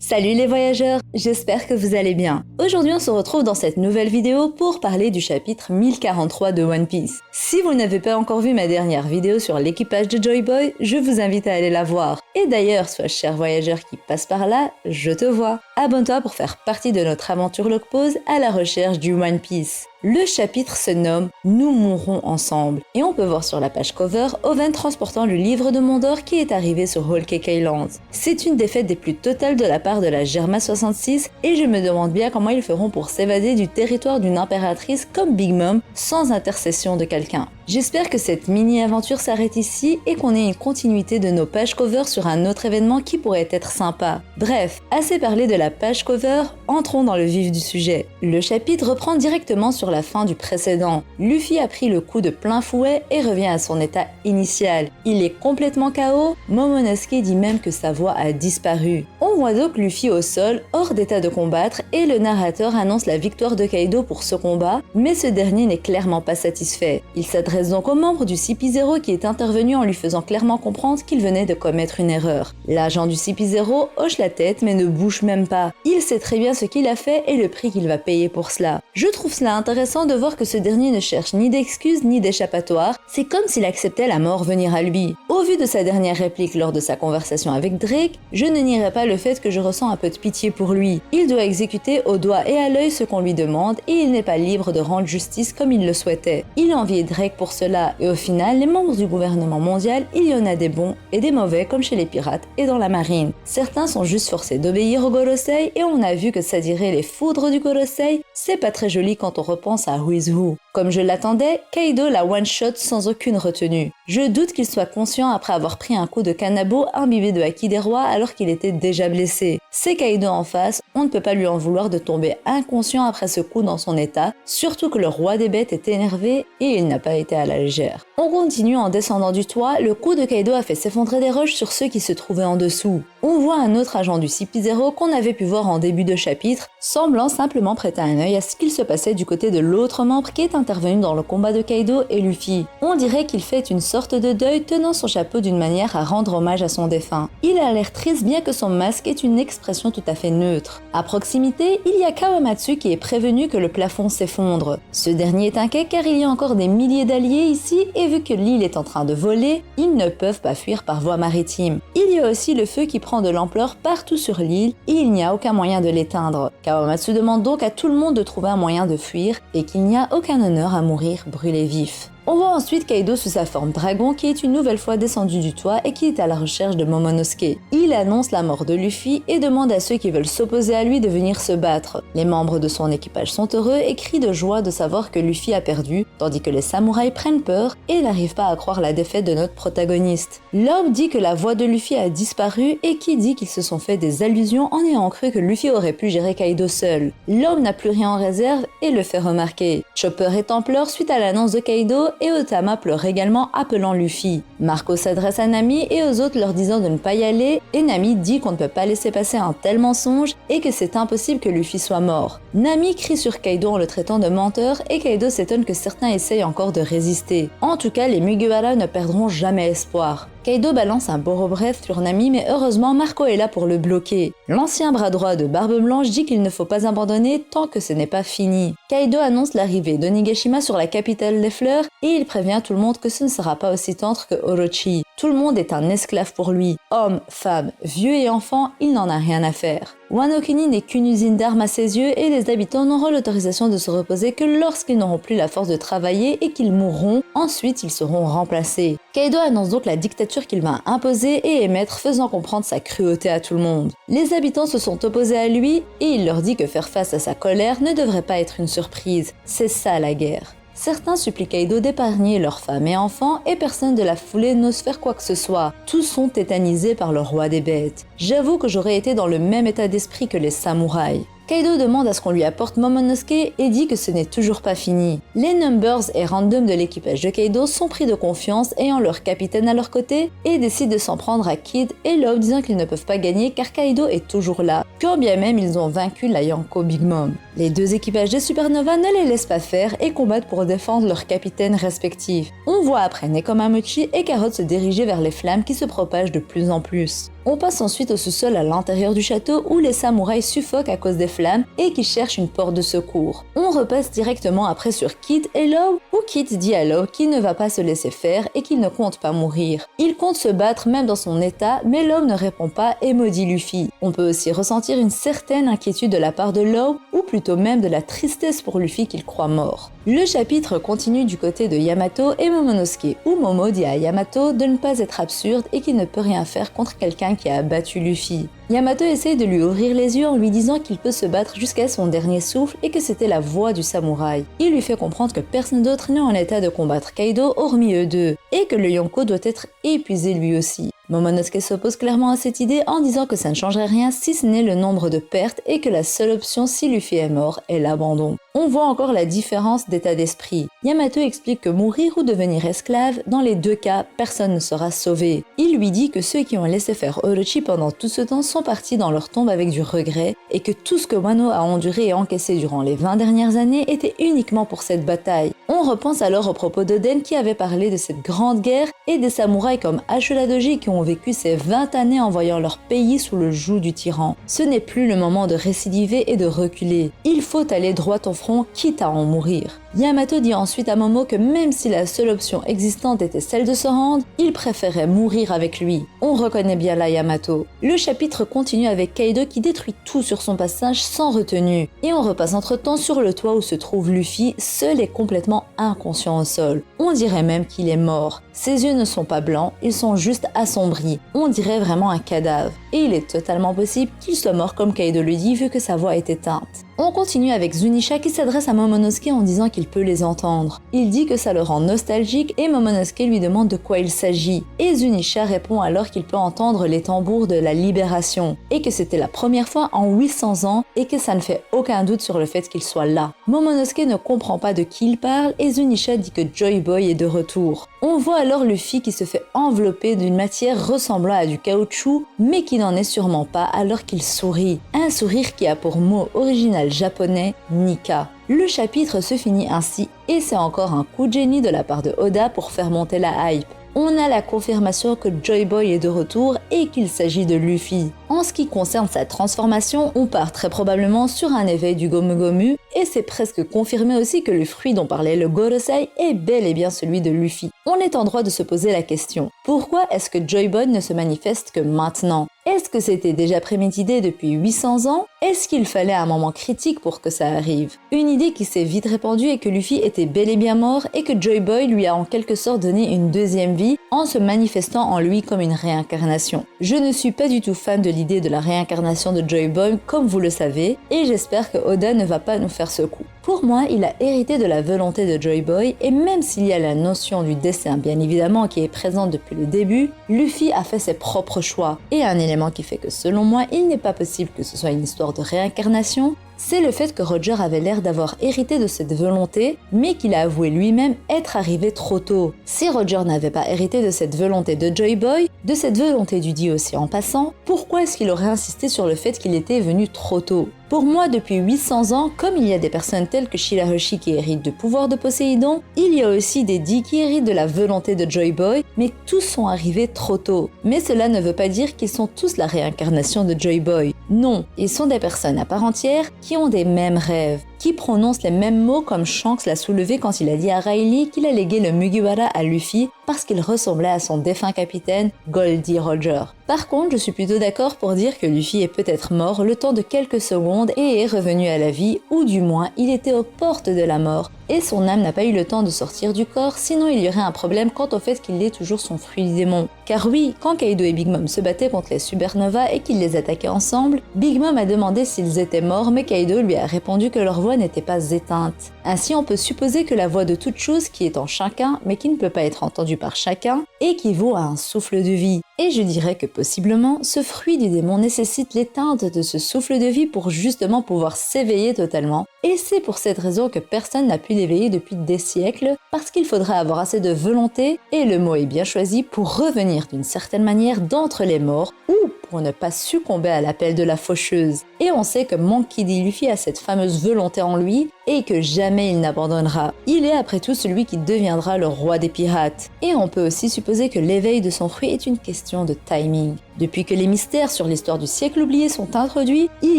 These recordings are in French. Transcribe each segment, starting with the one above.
Salut les voyageurs, j'espère que vous allez bien. Aujourd'hui on se retrouve dans cette nouvelle vidéo pour parler du chapitre 1043 de One Piece. Si vous n'avez pas encore vu ma dernière vidéo sur l'équipage de Joy Boy, je vous invite à aller la voir. Et d'ailleurs, soit cher voyageur qui passe par là, je te vois. Abonne-toi pour faire partie de notre aventure Logpause à la recherche du One Piece. Le chapitre se nomme « Nous mourrons ensemble » et on peut voir sur la page cover Oven transportant le livre de Mondor qui est arrivé sur Whole Cake Island. C'est une défaite des plus totales de la part de la Germa 66 et je me demande bien comment ils feront pour s'évader du territoire d'une impératrice comme Big Mom sans intercession de quelqu'un. J'espère que cette mini-aventure s'arrête ici et qu'on ait une continuité de nos pages cover sur un autre événement qui pourrait être sympa. Bref, assez parlé de la page cover, entrons dans le vif du sujet. Le chapitre reprend directement sur la fin du précédent. Luffy a pris le coup de plein fouet et revient à son état initial. Il est complètement KO, Momonosuke dit même que sa voix a disparu. On voit donc Luffy au sol, hors d'état de combattre, et le narrateur annonce la victoire de Kaido pour ce combat, mais ce dernier n'est clairement pas satisfait. Il s'adresse donc aux membres du CP0 qui est intervenu en lui faisant clairement comprendre qu'il venait de commettre une erreur. L'agent du CP0 hoche la tête mais ne bouge même pas. Il sait très bien ce qu'il a fait et le prix qu'il va payer pour cela. Je trouve cela intéressant de voir que ce dernier ne cherche ni d'excuses ni d'échappatoire, c'est comme s'il acceptait la mort venir à lui. Au vu de sa dernière réplique lors de sa conversation avec Drake, je ne nierai pas le fait que je ressens un peu de pitié pour lui. Il doit exécuter au doigt et à l'œil ce qu'on lui demande et il n'est pas libre de rendre justice comme il le souhaitait. Il enviait Drake pour cela et au final, les membres du gouvernement mondial, il y en a des bons et des mauvais comme chez les pirates et dans la marine. Certains sont juste forcés d'obéir au Gorosei et on a vu que s'attirer les foudres du Gorosei, c'est pas très joli quand on repense à Who is Who. Comme je l'attendais, Kaido la one-shot sans aucune retenue. Je doute qu'il soit conscient après avoir pris un coup de Kanabo imbibé de Haki des rois alors qu'il était déjà blessé. C'est Kaido en face, on ne peut pas lui en vouloir de tomber inconscient après ce coup dans son état, surtout que le roi des bêtes est énervé et il n'a pas été à la légère. On continue en descendant du toit, le coup de Kaido a fait s'effondrer des roches sur ceux qui se trouvaient en dessous. On voit un autre agent du CP0 qu'on avait pu voir en début de chapitre, semblant simplement prêter un œil à ce qu'il se passait du côté de l'autre membre qui est intervenu dans le combat de Kaido et Luffy. On dirait qu'il fait une sorte de deuil tenant son chapeau d'une manière à rendre hommage à son défunt. Il a l'air triste bien que son masque ait une expression tout à fait neutre. À proximité, il y a Kawamatsu qui est prévenu que le plafond s'effondre. Ce dernier est inquiet car il y a encore des milliers d'alliés ici et vu que l'île est en train de voler, ils ne peuvent pas fuir par voie maritime. Il y a aussi le feu qui prend de l'ampleur partout sur l'île et il n'y a aucun moyen de l'éteindre. Kawamatsu demande donc à tout le monde de trouver un moyen de fuir et qu'il n'y a aucun honneur à mourir brûlé vif. On voit ensuite Kaido sous sa forme dragon qui est une nouvelle fois descendu du toit et qui est à la recherche de Momonosuke. Il annonce la mort de Luffy et demande à ceux qui veulent s'opposer à lui de venir se battre. Les membres de son équipage sont heureux et crient de joie de savoir que Luffy a perdu, tandis que les samouraïs prennent peur et n'arrivent pas à croire la défaite de notre protagoniste. L'homme dit que la voix de Luffy a disparu et qui dit qu'ils se sont fait des allusions en ayant cru que Luffy aurait pu gérer Kaido seul. L'homme n'a plus rien en réserve et le fait remarquer. Chopper est en pleurs suite à l'annonce de Kaido et Otama pleure également appelant Luffy. Marco s'adresse à Nami et aux autres leur disant de ne pas y aller et Nami dit qu'on ne peut pas laisser passer un tel mensonge et que c'est impossible que Luffy soit mort. Nami crie sur Kaido en le traitant de menteur et Kaido s'étonne que certains essayent encore de résister. En tout cas, les Mugiwara ne perdront jamais espoir. Kaido balance un Boro-Breath sur Nami mais heureusement Marco est là pour le bloquer. L'ancien bras droit de Barbe Blanche dit qu'il ne faut pas abandonner tant que ce n'est pas fini. Kaido annonce l'arrivée d'Onigashima sur la capitale des fleurs et il prévient tout le monde que ce ne sera pas aussi tendre que Orochi. Tout le monde est un esclave pour lui. Homme, femme, vieux et enfant, il n'en a rien à faire. Wano Kuni n'est qu'une usine d'armes à ses yeux et les habitants n'auront l'autorisation de se reposer que lorsqu'ils n'auront plus la force de travailler et qu'ils mourront, ensuite ils seront remplacés. Kaido annonce donc la dictature qu'il va imposer et émettre, faisant comprendre sa cruauté à tout le monde. Les habitants se sont opposés à lui et il leur dit que faire face à sa colère ne devrait pas être une surprise. C'est ça la guerre. Certains supplient Kaido d'épargner leurs femmes et enfants et personne de la foulée n'ose faire quoi que ce soit. Tous sont tétanisés par le roi des bêtes. J'avoue que j'aurais été dans le même état d'esprit que les samouraïs. Kaido demande à ce qu'on lui apporte Momonosuke et dit que ce n'est toujours pas fini. Les Numbers et Random de l'équipage de Kaido sont pris de confiance ayant leur capitaine à leur côté et décident de s'en prendre à Kid et Love disant qu'ils ne peuvent pas gagner car Kaido est toujours là, quand bien même ils ont vaincu la Yonko Big Mom. Les deux équipages de Supernova ne les laissent pas faire et combattent pour défendre leurs capitaines respectifs. On voit après Nekomamuchi et Carrot se diriger vers les flammes qui se propagent de plus en plus. On passe ensuite au sous-sol à l'intérieur du château où les samouraïs suffoquent à cause des flammes et qui cherchent une porte de secours. On repasse directement après sur Kid et Law où Kid dit à Law qu'il ne va pas se laisser faire et qu'il ne compte pas mourir. Il compte se battre même dans son état, mais Law ne répond pas et maudit Luffy. On peut aussi ressentir une certaine inquiétude de la part de Law, ou plutôt même de la tristesse pour Luffy qu'il croit mort. Le chapitre continue du côté de Yamato et Momonosuke, où Momo dit à Yamato de ne pas être absurde et qu'il ne peut rien faire contre quelqu'un qui a abattu Luffy. Yamato essaye de lui ouvrir les yeux en lui disant qu'il peut se battre jusqu'à son dernier souffle et que c'était la voix du samouraï. Il lui fait comprendre que personne d'autre n'est en état de combattre Kaido hormis eux deux, et que le Yonko doit être épuisé lui aussi. Momonosuke s'oppose clairement à cette idée en disant que ça ne changerait rien si ce n'est le nombre de pertes et que la seule option si Luffy est mort est l'abandon. On voit encore la différence d'état d'esprit. Yamato explique que mourir ou devenir esclave, dans les deux cas, personne ne sera sauvé. Il lui dit que ceux qui ont laissé faire Orochi pendant tout ce temps sont partis dans leur tombe avec du regret et que tout ce que Wano a enduré et encaissé durant les 20 dernières années était uniquement pour cette bataille. On repense alors aux propos d'Oden qui avait parlé de cette grande guerre et des samouraïs comme Ashura Doji qui ont vécu ces 20 années en voyant leur pays sous le joug du tyran. Ce n'est plus le moment de récidiver et de reculer. Il faut aller droit au front, quitte à en mourir. Yamato dit ensuite à Momo que même si la seule option existante était celle de se rendre, il préférait mourir avec lui. On reconnaît bien là Yamato. Le chapitre continue avec Kaido qui détruit tout sur son passage sans retenue. Et on repasse entre-temps sur le toit où se trouve Luffy, seul et complètement inconscient au sol. On dirait même qu'il est mort. Ses yeux ne sont pas blancs, ils sont juste assombris. On dirait vraiment un cadavre. Et il est totalement possible qu'il soit mort comme Kaido le dit vu que sa voix est éteinte. On continue avec Zunisha qui s'adresse à Momonosuke en disant qu'il peut les entendre. Il dit que ça le rend nostalgique et Momonosuke lui demande de quoi il s'agit. Et Zunisha répond alors qu'il peut entendre les tambours de la libération et que c'était la première fois en 800 ans et que ça ne fait aucun doute sur le fait qu'il soit là. Momonosuke ne comprend pas de qui il parle et Zunisha dit que Joy Boy est de retour. On voit alors Luffy qui se fait envelopper d'une matière ressemblant à du caoutchouc mais qui n'en est sûrement pas alors qu'il sourit. Un sourire qui a pour mot original japonais Nika. Le chapitre se finit ainsi et c'est encore un coup de génie de la part de Oda pour faire monter la hype. On a la confirmation que Joy Boy est de retour et qu'il s'agit de Luffy. En ce qui concerne sa transformation, on part très probablement sur un éveil du Gomu Gomu et c'est presque confirmé aussi que le fruit dont parlait le Gorosei est bel et bien celui de Luffy. On est en droit de se poser la question, pourquoi est-ce que Joy Boy ne se manifeste que maintenant ? Est-ce que c'était déjà prémédité depuis 800 ans ? Est-ce qu'il fallait un moment critique pour que ça arrive ? Une idée qui s'est vite répandue est que Luffy était bel et bien mort et que Joy Boy lui a en quelque sorte donné une deuxième vie en se manifestant en lui comme une réincarnation. Je ne suis pas du tout fan de l'idée de la réincarnation de Joy Boy comme vous le savez et j'espère que Oda ne va pas nous faire ce coup. Pour moi, il a hérité de la volonté de Joy Boy et même s'il y a la notion du destin bien évidemment qui est présente depuis le début, Luffy a fait ses propres choix. Et un élément qui fait que selon moi, il n'est pas possible que ce soit une histoire de réincarnation, c'est le fait que Roger avait l'air d'avoir hérité de cette volonté, mais qu'il a avoué lui-même être arrivé trop tôt. Si Roger n'avait pas hérité de cette volonté de Joy Boy, de cette volonté du dit aussi en passant, pourquoi est-ce qu'il aurait insisté sur le fait qu'il était venu trop tôt ? Pour moi, depuis 800 ans, comme il y a des personnes telles que Shirahoshi qui héritent du pouvoir de Poséidon, il y a aussi des dits qui héritent de la volonté de Joy Boy, mais tous sont arrivés trop tôt. Mais cela ne veut pas dire qu'ils sont tous la réincarnation de Joy Boy. Non, ils sont des personnes à part entière qui ont des mêmes rêves, qui prononcent les mêmes mots comme Shanks l'a soulevé quand il a dit à Riley qu'il a légué le Mugiwara à Luffy parce qu'il ressemblait à son défunt capitaine Goldie Roger. Par contre, je suis plutôt d'accord pour dire que Luffy est peut-être mort le temps de quelques secondes et est revenu à la vie, ou du moins il était aux portes de la mort et son âme n'a pas eu le temps de sortir du corps, sinon il y aurait un problème quant au fait qu'il ait toujours son fruit du démon. Car oui, quand Kaido et Big Mom se battaient contre les Supernovas et qu'ils les attaquaient ensemble, Big Mom a demandé s'ils étaient morts mais Kaido lui a répondu que leur voix n'était pas éteinte. Ainsi on peut supposer que la voix de toute chose qui est en chacun mais qui ne peut pas être entendue par chacun équivaut à un souffle de vie. Et je dirais que possiblement, ce fruit du démon nécessite l'éteinte de ce souffle de vie pour justement pouvoir s'éveiller totalement. Et c'est pour cette raison que personne n'a pu l'éveiller depuis des siècles, parce qu'il faudrait avoir assez de volonté, et le mot est bien choisi, pour revenir d'une certaine manière d'entre les morts, ou pour ne pas succomber à l'appel de la faucheuse. Et on sait que Monkey D. Luffy a cette fameuse volonté en lui, et que jamais il n'abandonnera. Il est après tout celui qui deviendra le roi des pirates. Et on peut aussi supposer que l'éveil de son fruit est une question de timing. Depuis que les mystères sur l'histoire du siècle oublié sont introduits, il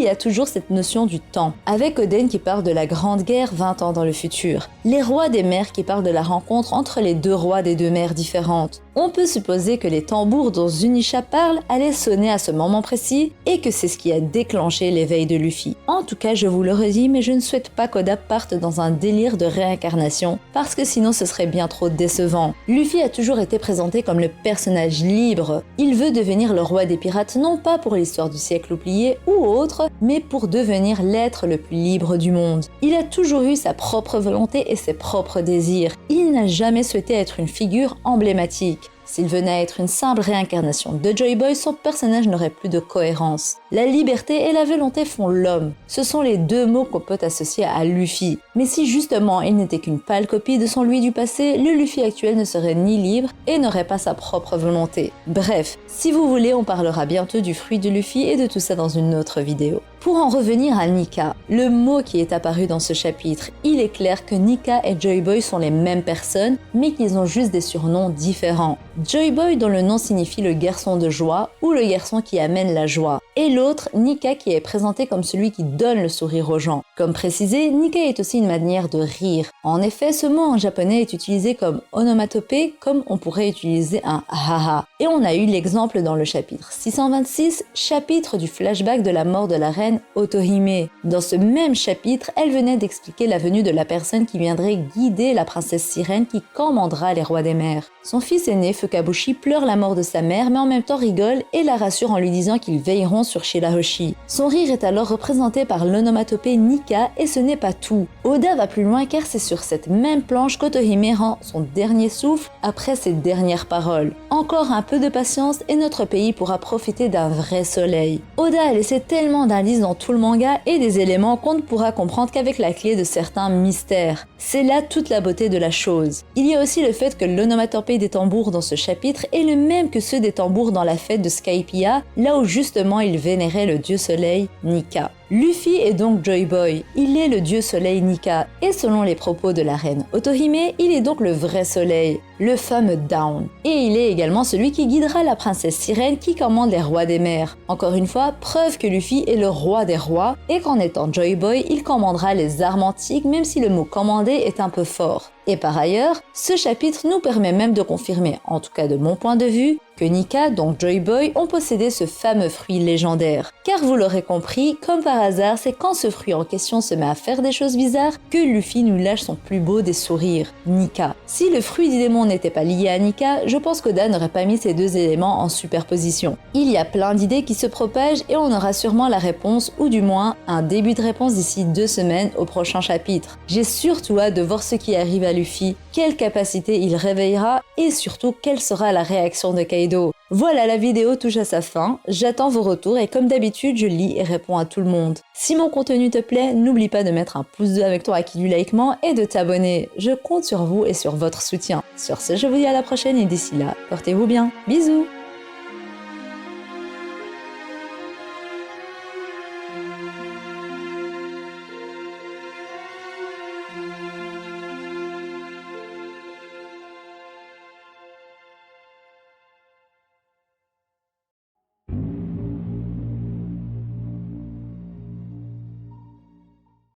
y a toujours cette notion du temps, avec Oden qui parle de la Grande Guerre 20 ans dans le futur, les rois des mers qui parlent de la rencontre entre les deux rois des deux mers différentes. On peut supposer que les tambours dont Zunisha parle allaient sonner à ce moment précis et que c'est ce qui a déclenché l'éveil de Luffy. En tout cas, je vous le redis, mais je ne souhaite pas qu'Oda parte dans un délire de réincarnation, parce que sinon ce serait bien trop décevant. Luffy a toujours été présenté comme le personnage libre. Il veut devenir le roi des pirates non pas pour l'histoire du siècle oublié ou autre, mais pour devenir l'être le plus libre du monde. Il a toujours eu sa propre volonté et ses propres désirs. Il n'a jamais souhaité être une figure emblématique. S'il venait à être une simple réincarnation de Joy Boy, son personnage n'aurait plus de cohérence. La liberté et la volonté font l'homme. Ce sont les deux mots qu'on peut associer à Luffy. Mais si justement il n'était qu'une pâle copie de son lui du passé, le Luffy actuel ne serait ni libre et n'aurait pas sa propre volonté. Bref, si vous voulez, on parlera bientôt du fruit de Luffy et de tout ça dans une autre vidéo. Pour en revenir à Nika, le mot qui est apparu dans ce chapitre, il est clair que Nika et Joy Boy sont les mêmes personnes, mais qu'ils ont juste des surnoms différents. Joy Boy dont le nom signifie le garçon de joie ou le garçon qui amène la joie, et l'autre, Nika, qui est présenté comme celui qui donne le sourire aux gens. Comme précisé, Nika est aussi une manière de rire. En effet, ce mot en japonais est utilisé comme onomatopée, comme on pourrait utiliser un haha. Et on a eu l'exemple dans le chapitre 626, chapitre du flashback de la mort de la reine Otohime. Dans ce même chapitre, elle venait d'expliquer la venue de la personne qui viendrait guider la princesse sirène qui commandera les rois des mers. Son fils aîné, Fukabushi, pleure la mort de sa mère, mais en même temps rigole et la rassure en lui disant qu'ils veilleront sur Shirahoshi. Son rire est alors représenté par l'onomatopée Nika, et ce n'est pas tout. Oda va plus loin car c'est sur cette même planche qu'Otohime rend son dernier souffle après ses dernières paroles. Encore un peu de patience et notre pays pourra profiter d'un vrai soleil. Oda a laissé tellement d'indices dans tout le manga et des éléments qu'on ne pourra comprendre qu'avec la clé de certains mystères. C'est là toute la beauté de la chose. Il y a aussi le fait que l'onomatopée des tambours dans ce chapitre est le même que ceux des tambours dans la fête de Skypiea, là où justement il vénérait le dieu soleil Nika. Luffy est donc Joy Boy, il est le dieu soleil Nika, et selon les propos de la reine Otohime, il est donc le vrai soleil, le fameux Dawn. Et il est également celui qui guidera la princesse sirène qui commande les rois des mers. Encore une fois, preuve que Luffy est le roi des rois, et qu'en étant Joy Boy, il commandera les armes antiques, même si le mot commander est un peu fort. Et par ailleurs, ce chapitre nous permet même de confirmer, en tout cas de mon point de vue, que Nika, donc Joy Boy, ont possédé ce fameux fruit légendaire. Car vous l'aurez compris, comme par hasard, c'est quand ce fruit en question se met à faire des choses bizarres que Luffy nous lâche son plus beau des sourires, Nika. Si le fruit du démon n'était pas lié à Nika, je pense qu'Oda n'aurait pas mis ces deux éléments en superposition. Il y a plein d'idées qui se propagent et on aura sûrement la réponse, ou du moins un début de réponse d'ici 2 semaines au prochain chapitre. J'ai surtout hâte de voir ce qui arrive à Luffy, quelle capacité il réveillera et surtout quelle sera la réaction de Kaido. Voilà, la vidéo touche à sa fin, j'attends vos retours et comme d'habitude, je lis et réponds à tout le monde. Si mon contenu te plaît, n'oublie pas de mettre un pouce bleu avec ton acquis du likement et de t'abonner. Je compte sur vous et sur votre soutien. Sur ce, je vous dis à la prochaine et d'ici là, portez-vous bien. Bisous!